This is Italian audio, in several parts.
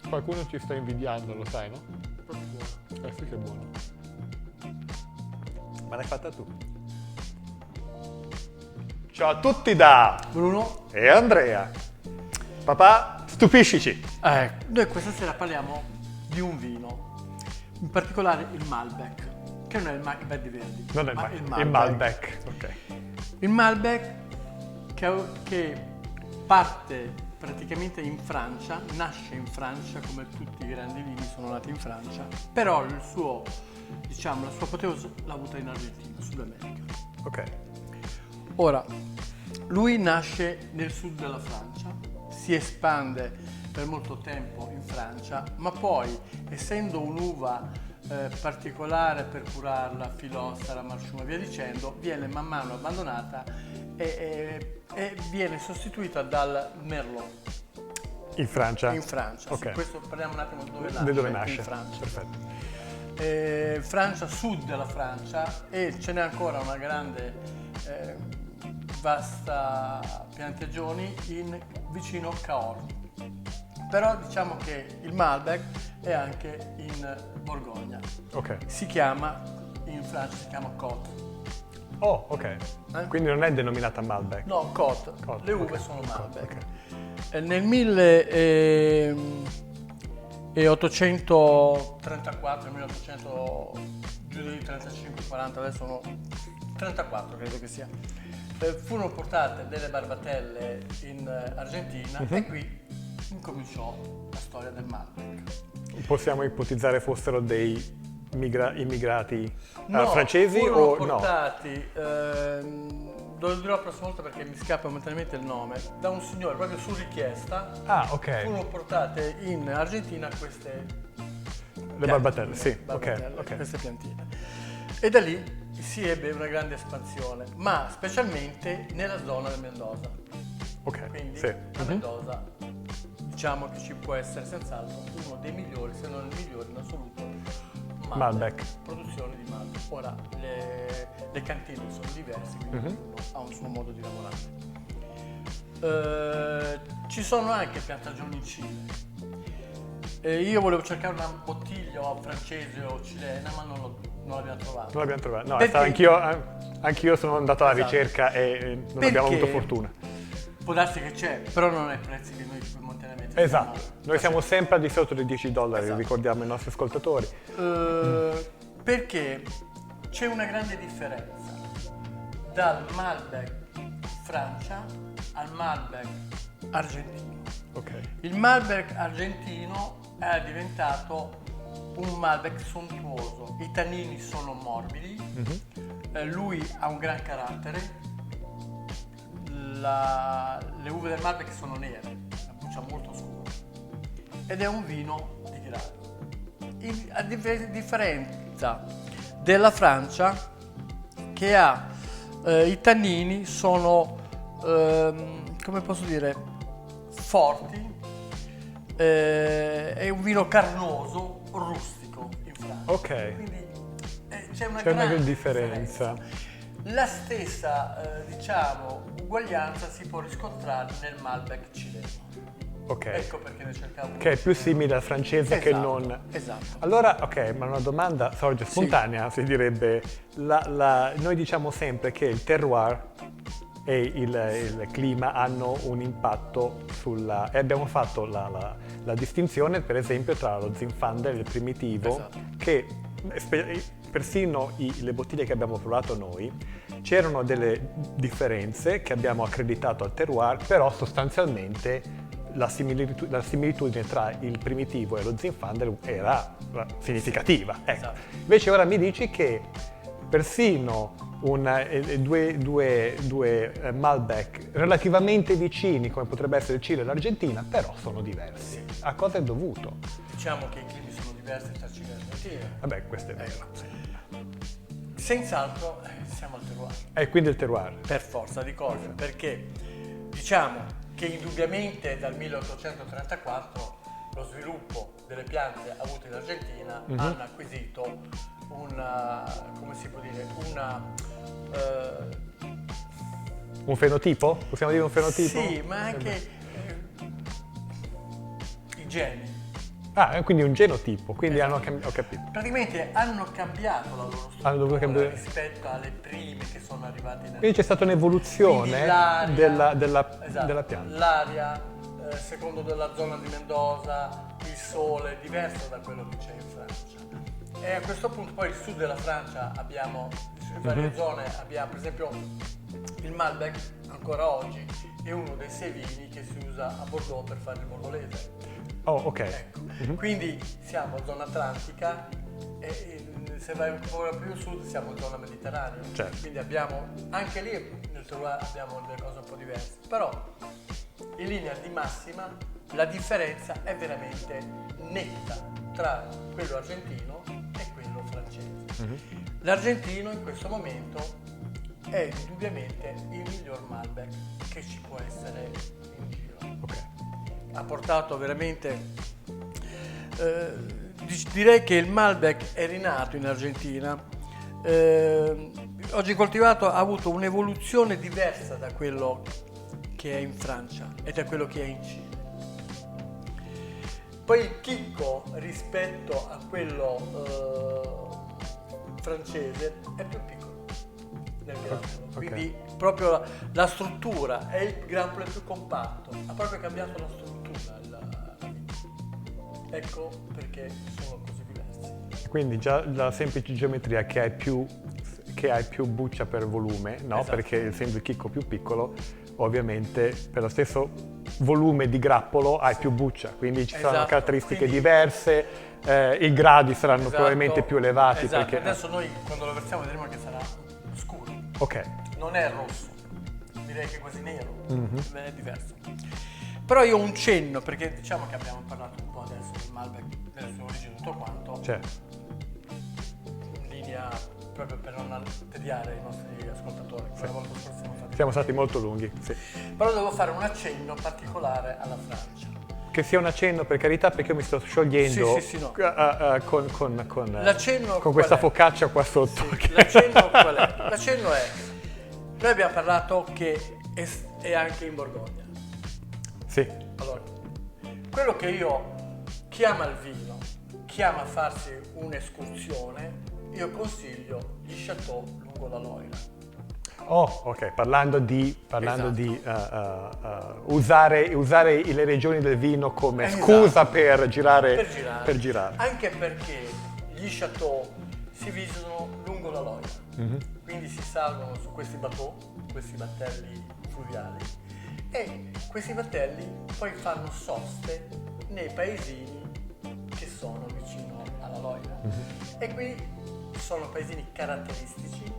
Qualcuno ci sta invidiando, lo sai, no? Proprio buono. Sì che è buono. Ma l'hai fatta tu. Ciao a tutti da Bruno, e Andrea. Papà, stupiscici. noi questa sera parliamo di un vino, in particolare il Malbec, che non è il Macbeth di Verdi, Non è ma il Malbec. Ok. Il Malbec che parte praticamente in Francia, nasce in Francia come tutti i grandi vini sono nati in Francia, però il suo, diciamo, la sua apoteosi l'ha avuta in Argentina, Sud America. Ok. Ora, lui nasce nel sud della Francia, si espande per molto tempo in Francia, ma poi, essendo un'uva particolare per curarla, filostra, marsciuma e via dicendo, viene man mano abbandonata e viene sostituita dal Merlot. In Francia? In Francia, Ok. sì, questo parliamo un attimo di dove nasce. Di dove nasce? In Francia. Perfetto. Francia, sud della Francia, e ce n'è ancora una grande vasta piantagioni vicino Cahors. Però diciamo che il Malbec è anche in Borgogna. Ok. In Francia si chiama Côte. Oh, ok. Quindi non è denominata Malbec. No, Côte. Côte, Le uve ok. sono Malbec. Ok. Nel 1834, 1800, giù di 35, 40, adesso sono 34 credo che sia, furono portate delle barbatelle in Argentina e qui incominciò la storia del Malbec. Possiamo ipotizzare fossero dei immigrati No, francesi furono o portati, lo dirò la prossima volta perché mi scappa momentaneamente il nome, da un signore proprio su richiesta. Ah, ok. Furono portate in Argentina queste Le barbatelle, sì. barbatelle, Ok. queste piantine. E da lì si ebbe una grande espansione, ma specialmente nella zona del Mendoza. Ok, Quindi sì. a Mendoza diciamo che ci può essere senz'altro uno dei migliori, se non il migliore in assoluto, Malbec. produzioni di Malbec. Ora le cantine sono diverse, quindi ognuno ha un suo modo di lavorare. Ci sono anche piantagioni in Cile. Io volevo cercare una bottiglia francese o cilena, ma non l'abbiamo trovata. Non l'abbiamo trovato. No, Perché? anch'io sono andato alla Esatto. ricerca e non abbiamo Perché? avuto fortuna. Può darsi che c'è, però non ai prezzi che noi momentaneamente Esatto. stiamo- Noi siamo sempre al di sotto dei $10, Esatto. ricordiamo ai nostri ascoltatori. Perché c'è una grande differenza dal Malbec Francia al Malbec argentino. Ok. Il Malbec argentino è diventato un Malbec sontuoso, i tannini sono morbidi, lui ha un gran carattere, le uve del Malbec sono nere, la buccia molto scura ed è un vino di grado. A differenza della Francia che ha i tannini sono come posso dire forti, è un vino carnoso, rustico in Francia. Ok. Quindi c'è una C'è una grande differenza. La stessa diciamo uguaglianza si può riscontrare nel Malbec cileno. Ok. Ecco perché ne cercavo Che è più simile al francese che Esatto, non... esatto. Allora, ok, ma una domanda sorge spontanea, si direbbe. Noi diciamo sempre che il terroir e il clima hanno un impatto sulla... E abbiamo fatto la distinzione, per esempio, tra lo Zinfandel e il primitivo, Esatto. che persino le bottiglie che abbiamo provato noi, c'erano delle differenze che abbiamo accreditato al terroir, però sostanzialmente la similitudine tra il primitivo e lo Zinfandel era significativa. Ecco. Esatto. Invece ora mi dici che persino due Malbec relativamente vicini, come potrebbe essere il Cile e l'Argentina, però sono diversi. A cosa è dovuto? Diciamo che i climi sono diversi tra Cile e Argentina. Vabbè, questo è vero. Senz'altro siamo al terroir. E quindi il terroir. Per forza di cose, perché diciamo che indubbiamente dal 1834 lo sviluppo delle piante avute in Argentina hanno acquisito come si può dire, Un fenotipo? Possiamo dire un fenotipo? sì, ma anche i geni. Ah, quindi un genotipo, quindi Esatto. ho capito. Praticamente hanno cambiato la loro struttura Hanno dovuto cambiare. rispetto alle prime che sono arrivate in Quindi c'è stata un'evoluzione Quindi l'aria, esatto, della pianta. l'aria, secondo della zona di Mendoza, il sole è diverso da quello che c'è in Francia. E a questo punto poi il sud della Francia abbiamo, in varie zone, abbiamo per esempio il Malbec, ancora oggi, è uno dei 6 vini che si usa a Bordeaux per fare il bordolese. Oh, ok. Ecco. Quindi siamo zona atlantica e se vai un po' più a sud siamo in zona mediterranea. Certo. Quindi abbiamo, anche lì nel terroir abbiamo delle cose un po' diverse. Però in linea di massima la differenza è veramente netta tra quello argentino e quello francese. L'argentino in questo momento è indubbiamente il miglior Malbec che ci può essere in giro. Ok. Ha portato veramente, direi che il Malbec è rinato in Argentina, oggi coltivato ha avuto un'evoluzione diversa da quello che è in Francia e da quello che è in Cile. Poi il chicco rispetto a quello francese è più piccolo nel granulo, quindi proprio la struttura è il granulo più compatto, ha proprio cambiato la struttura. Ecco perché sono così diversi. Quindi già la semplice geometria che hai più buccia per volume, no? Esatto. Perché essendo il chicco più piccolo, ovviamente per lo stesso volume di grappolo hai più buccia, quindi ci saranno Esatto, caratteristiche quindi- diverse, i gradi saranno Esatto. probabilmente più elevati. Esatto. Perché, Adesso noi quando lo versiamo vedremo che sarà scuro, ok, non è rosso, direi che è quasi nero, è diverso. Però io ho un cenno, perché diciamo che abbiamo parlato un po' adesso del Malbec, delle sue origini, tutto quanto, cioè, in linea proprio per non tediare i nostri ascoltatori. Quella volta scorsa siamo stati molto lunghi. Sì. Però devo fare un accenno particolare alla Francia. Che sia un accenno, per carità, perché io mi sto sciogliendo Sì, no. con qual questa è? focaccia qua sotto. Sì, l'accenno qual è? L'accenno è, noi abbiamo parlato che è anche in Borgogna. Sì, Allora, quello che io chiama il vino, chiama a farsi un'escursione, io consiglio gli chateau lungo la Loira. oh, ok, parlando di Esatto. usare le regioni del vino come Esatto. scusa per girare. Per girare. Anche perché gli chateau si visitano lungo la Loira, quindi si salgono su questi bateau, questi battelli fluviali, e questi battelli poi fanno soste nei paesini che sono vicino alla Loira. E qui sono paesini caratteristici,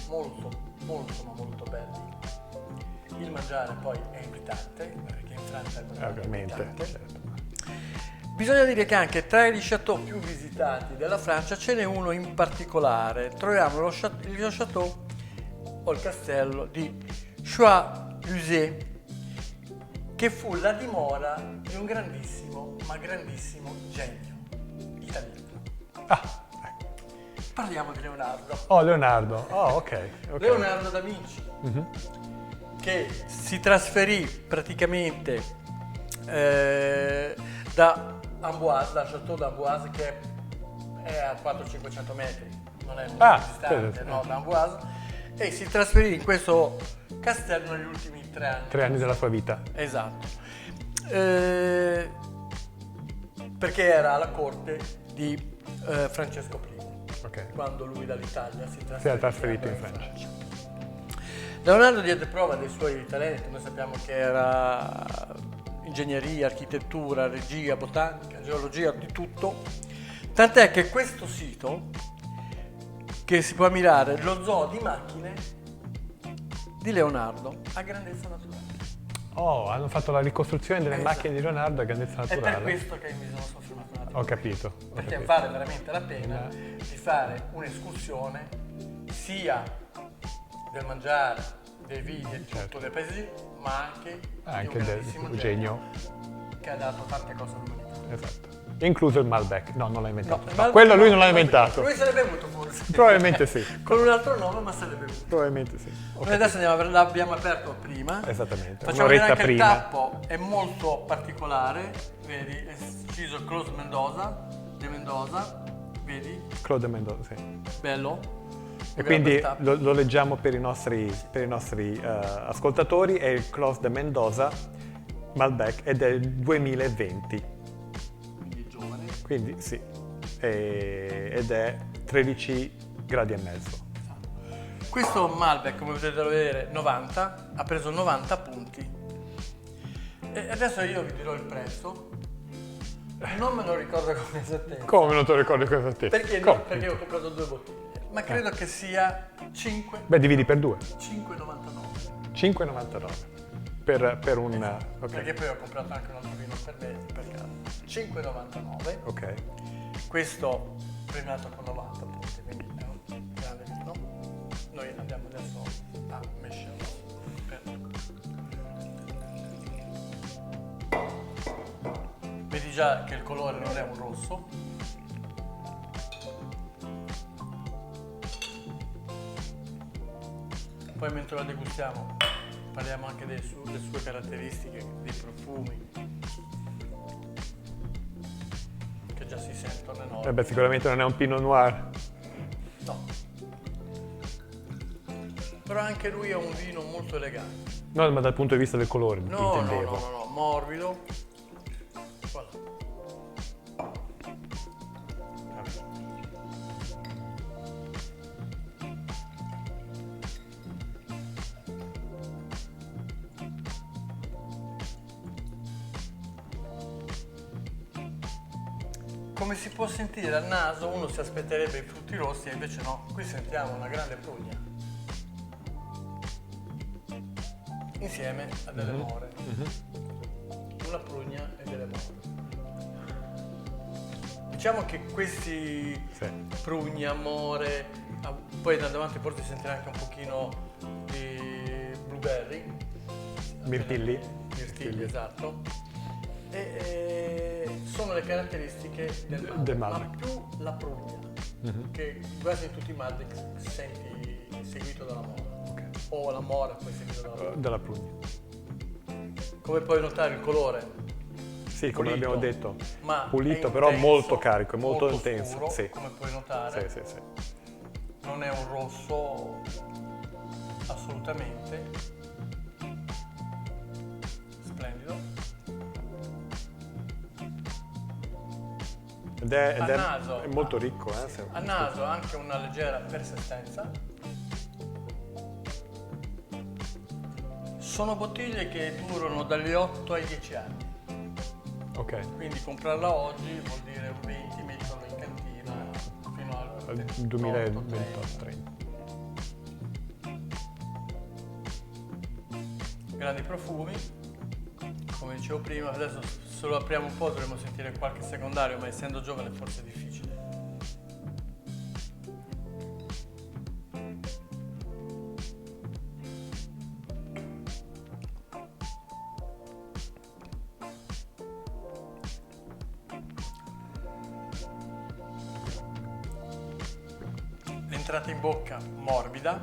molto ma molto belli. Il mangiare poi è invitante, perché in Francia il mangiare è Ovviamente, invitante. certo. Bisogna dire che anche tra i chateau più visitati della Francia ce n'è uno in particolare. Troviamo il chateau o il castello di Choix-Uzé, che fu la dimora di un grandissimo genio italiano. Ah, Parliamo di Leonardo. oh, Leonardo. Oh, ok. Leonardo da Vinci, che si trasferì praticamente da Amboise, dal Château d'Amboise, che è a 400-500 metri, non è molto distante, no, da Amboise, e si trasferì in questo castello negli ultimi 3 anni. 3 anni della sua vita. Esatto. Perché era alla corte di Francesco I, Ok. quando lui dall'Italia si Si è trasferito in andò Francia. Leonardo diede prova dei suoi talenti, noi sappiamo che era ingegneria, architettura, regia, botanica, geologia, di tutto, tant'è che questo sito, che si può ammirare, lo zoo di macchine di Leonardo a grandezza naturale. Oh, hanno fatto la ricostruzione delle Esatto. macchine di Leonardo a grandezza È naturale. per questo che mi sono soffermato un attimo. Ho capito. Perché vale veramente la pena di fare un'escursione sia del mangiare, dei vini e tutto dei paesi, ma anche di un del grandissimo genio. che ha dato tante cose all'umanità. Esatto. incluso il Malbec. No, non l'ha inventato. il No, Malbec quello lui no, non l'ha inventato. Lui se l'è bevuto forse. Probabilmente sì. Con un altro nome, ma se l'è bevuto. Probabilmente sì. Noi adesso l'abbiamo aperto prima. Esattamente. Facciamo vedere Un'oretta anche prima. il tappo, è molto particolare. Vedi, è inciso Claude Mendoza, di Mendoza. Vedi? Claude Mendoza, sì. Bello. E quindi lo leggiamo per i nostri ascoltatori, è il Claude de Mendoza Malbec ed è del 2020. Quindi giovane. Quindi sì, ed è 13 gradi e mezzo. Questo Malbec, come potete vedere, 90, ha preso 90 punti. E adesso io vi dirò il prezzo. Non me lo ricordo con esattezza. Come non te lo ricordi cosa te? Perché, Come? perché ho comprato 2 bottiglie. Ma credo che sia Beh, dividi per 2. 5,99. 5,99 per un... ok. Perché poi ho comprato anche un altro vino per me, per caso. 5,99. Ok. Questo premiato con 90 punti, quindi è un grande vino. Noi andiamo adesso a mescerlo. Vedi già che il colore non è un rosso. Poi mentre lo degustiamo parliamo anche delle sue caratteristiche, dei profumi, che già si sentono enormi. Beh, sicuramente non è un Pinot Noir. No. Però anche lui è un vino molto elegante. No, ma dal punto di vista del colore No, intendevo. no, morbido. Voilà. Come si può sentire dal naso, uno si aspetterebbe i frutti rossi e invece no, qui sentiamo una grande prugna insieme a delle more. Una prugna e delle more. Diciamo che questi prugna, more, poi da davanti forse sentirà anche un pochino di blueberry. Mirtilli. Mirtilli, esatto. E sono le caratteristiche del Malbec, ma più la prugna, che quasi in tutti i Malbec senti seguito dalla mora, o la mora poi seguito dalla prugna. Come puoi notare il colore? Sì, come pulito, abbiamo detto, ma pulito però intenso, molto carico, è molto intenso. Scuro, sì. come puoi notare. Sì. Non è un rosso assolutamente. Splendido. Ed è naso, molto ricco. A naso ha anche una leggera persistenza. Sono bottiglie che durano dagli 8 ai 10 anni. Ok. Quindi comprarla oggi vuol dire un 20, metterlo in cantina fino al 2028-30. Grandi profumi, come dicevo prima, adesso se lo apriamo un po' dovremmo sentire qualche secondario, ma essendo giovane forse è difficile. L'entrata in bocca morbida,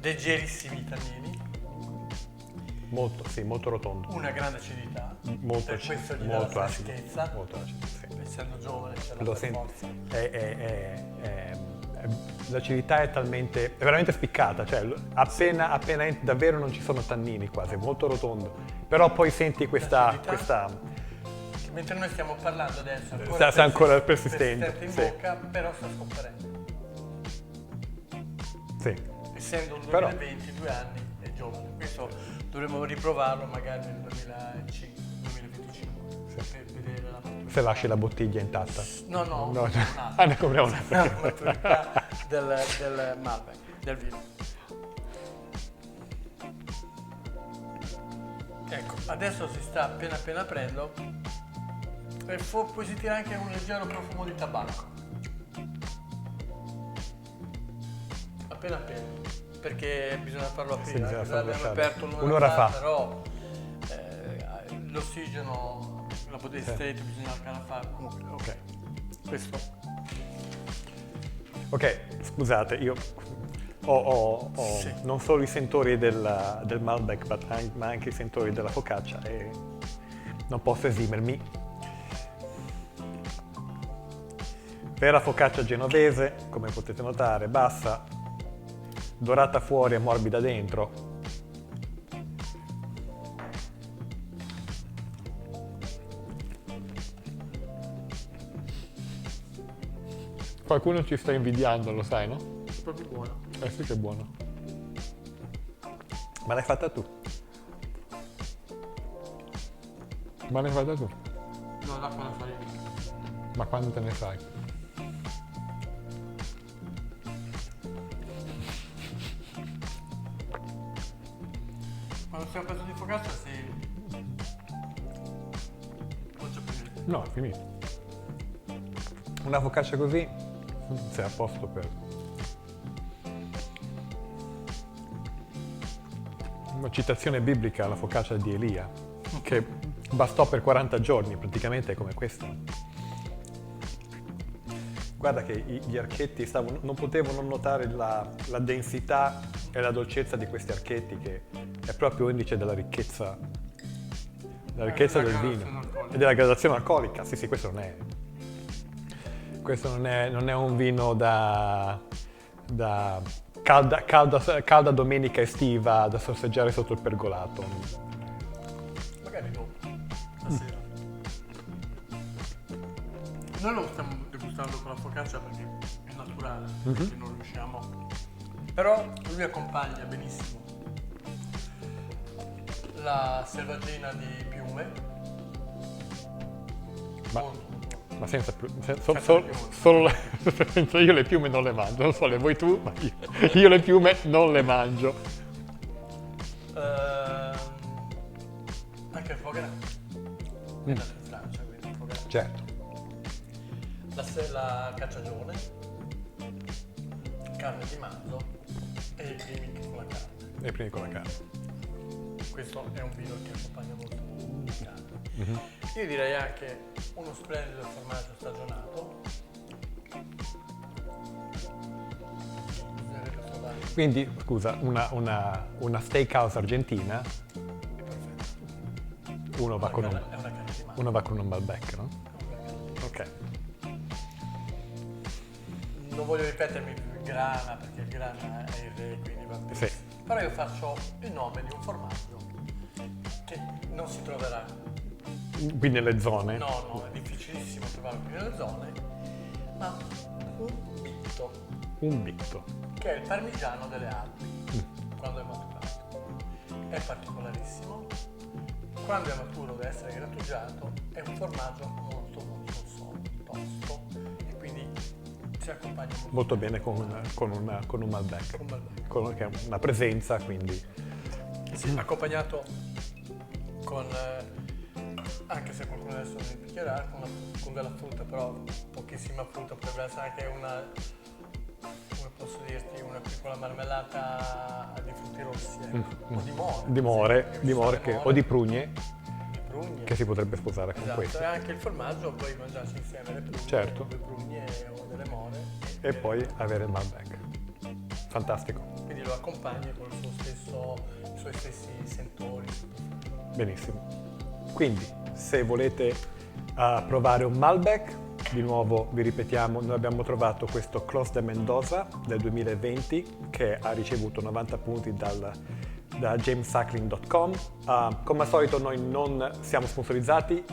leggerissimi tannini. Molto rotondo. Una grande acidità, Molto per acido, questo gli dà molto la acido. freschezza. Molto acido, sì. Essendo giovane c'è la Lo per senti. forza. L'acidità è veramente spiccata, cioè appena davvero non ci sono tannini quasi, è molto rotondo. Però poi senti questa Mentre noi stiamo parlando adesso sta ancora persistente, in sì. bocca, però sta scomparendo. Sì. Essendo un Però- 2020, 2 anni, è giovane. Questo dovremmo riprovarlo magari nel 2025, per vedere la maturità. Se lasci la bottiglia intatta. No, No. un'altra. Ne compriamo La un'altra. maturità del Malbec, del vino. Ecco, adesso si sta appena aprendo e puoi sentire anche un leggero profumo di tabacco. Appena, perché bisogna farlo aprire, bisogna anche se farlo l'abbiamo lasciare. aperto Un'ora fa. però l'ossigeno la bottiglia stretta, bisogna la calafare, comunque, ok. Questo. Ok, scusate, io ho Sì. non solo i sentori del Malbec, ma anche i sentori della focaccia e non posso esimermi. Vera focaccia genovese, come potete notare, bassa, dorata fuori e morbida dentro. Qualcuno ci sta invidiando, lo sai, no? È proprio buono. Eh sì che è buono. Ma l'hai fatta tu? Ma l'hai fatta tu? No, l'acqua la fai io. Ma quando te ne fai? Quando sei un pezzo di focaccia sei... non c'è più niente. No, è finito. Una focaccia così sei a posto per... Una citazione biblica alla focaccia di Elia, che bastò per 40 giorni, praticamente è come questa. Guarda che gli archetti non potevo non notare la densità e la dolcezza di questi archetti, che è proprio indice della ricchezza del vino e della gradazione alcolica. Sì, questo non è un vino da calda domenica estiva da sorseggiare sotto il pergolato. Magari dopo, la sera. Noi lo stiamo degustando con la focaccia perché è naturale, perché non riusciamo. Però lui accompagna benissimo la selvaggina di piume. Ma senza solo io le piume non le mangio, non so le vuoi tu, ma io le piume non le mangio. Anche il foie gras è nato in Francia, quindi il foie gras. Certo. La cacciagione, carne di manzo e i primi con la carne. E primi con la carne. Questo è un vino che accompagna molto la carne. Io direi anche uno splendido formaggio stagionato. Bisognerebbe trovare. Quindi, scusa, una steakhouse argentina, È perfetto. uno va con È una carne di manzo. un Malbec, no? Ok. Non voglio ripetermi il grana perché il grana è il re, quindi va bene. Sì. Però io faccio il nome di un formaggio che non si troverà. Qui nelle zone. No, è difficilissimo trovarlo qui nelle zone, ma un bitto, Un bitto. che è il parmigiano delle Alpi, quando è maturato. È particolarissimo. Quando è maturo deve essere grattugiato, è un formaggio molto tosto e quindi si accompagna Molto bene con un Malbec. con Malbec. Che è una presenza, quindi. Sì, accompagnato con, anche se qualcuno adesso mi impicchierà, con della frutta, però pochissima frutta, potrebbe essere anche una, come posso dirti, una piccola marmellata di frutti rossi, o di more. O di prugne, di prugne. che si potrebbe sposare con Esatto, questo. e anche il formaggio puoi mangiarci insieme le prugne, Certo. le prugne o delle more. E poi avere il Malbec. Fantastico. Quindi lo accompagni con il suoi stessi sentori. Benissimo. Quindi, se volete provare un Malbec, di nuovo vi ripetiamo, noi abbiamo trovato questo Clos de Mendoza del 2020 che ha ricevuto 90 punti da jamessuckling.com. Come al solito noi non siamo sponsorizzati,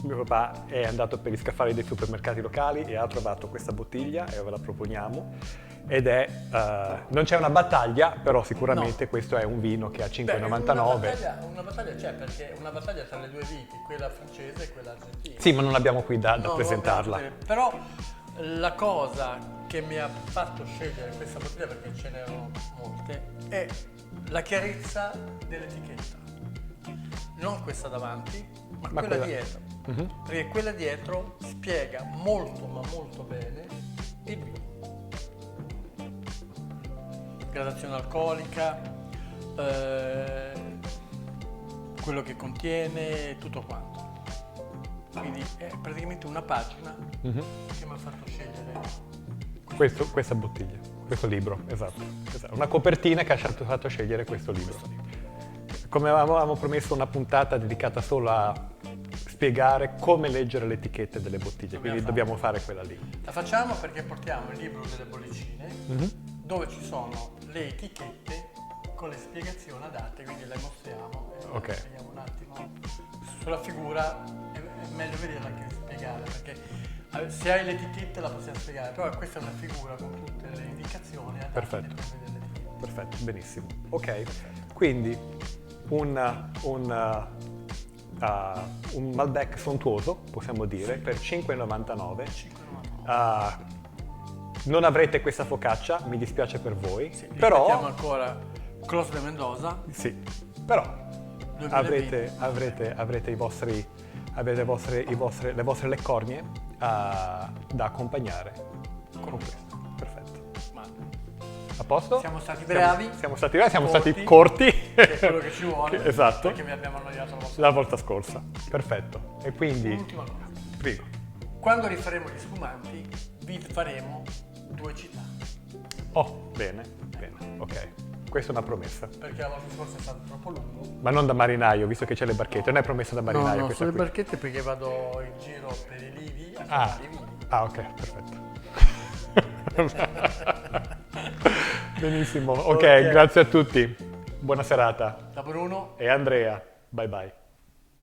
mio papà è andato per gli scaffali dei supermercati locali e ha trovato questa bottiglia e ve la proponiamo. Ed è, non c'è una battaglia, però sicuramente questo è un vino che ha 5,99. Una battaglia c'è, perché è una battaglia tra le due viti, quella francese e quella argentina. Sì, ma non abbiamo qui da No, presentarla. però la cosa che mi ha fatto scegliere questa bottiglia, perché ce n'erano molte, è la chiarezza dell'etichetta. Non questa davanti, ma quella dietro. Perché quella dietro spiega molto, ma molto bene il vino. Gradazione alcolica, quello che contiene, tutto quanto. Quindi è praticamente una pagina Mhm. che mi ha fatto scegliere. Questa bottiglia, questo libro, esatto. Una copertina che ha fatto scegliere questo libro. Come avevamo promesso una puntata dedicata solo a spiegare come leggere le etichette delle bottiglie, quindi dobbiamo fare quella lì. La facciamo perché portiamo il libro delle bollicine Mhm. dove ci sono le etichette con le spiegazioni adatte, quindi le mostriamo e Ok. vediamo un attimo. Sulla figura è meglio vederla che spiegare, perché se hai l'etichetta la possiamo spiegare, però questa è una figura con tutte le indicazioni adatte Perfetto. per vedere l'etichetta. Perfetto, benissimo. Ok, quindi un Malbec sontuoso, possiamo dire, per 5,99. 5,99. Non avrete questa focaccia, mi dispiace per voi, Sì, però ripetiamo ancora Clos de Mendoza, sì, però 2020. avrete le vostre leccornie da accompagnare con questo. Perfetto. Ma A posto? siamo stati bravi, Siamo stati bravi, siamo corti, stati corti. che è quello che ci vuole, Esatto. perché vi abbiamo annoiato La volta scorsa. Perfetto. E quindi, Un'ultima cosa. prego. Quando rifaremo gli spumanti, vi faremo 2 città, Oh, bene, ok. Questa è una promessa. perché la volta scorsa è stato troppo lungo. Ma non da marinaio, visto che c'è le barchette, non è promessa da marinaio questa sulle qui. barchette perché vado in giro per i livi a Ah, fare i vini. ok, perfetto. Benissimo, ok, Ok. grazie a tutti. Buona serata. Da Bruno E Andrea, bye bye.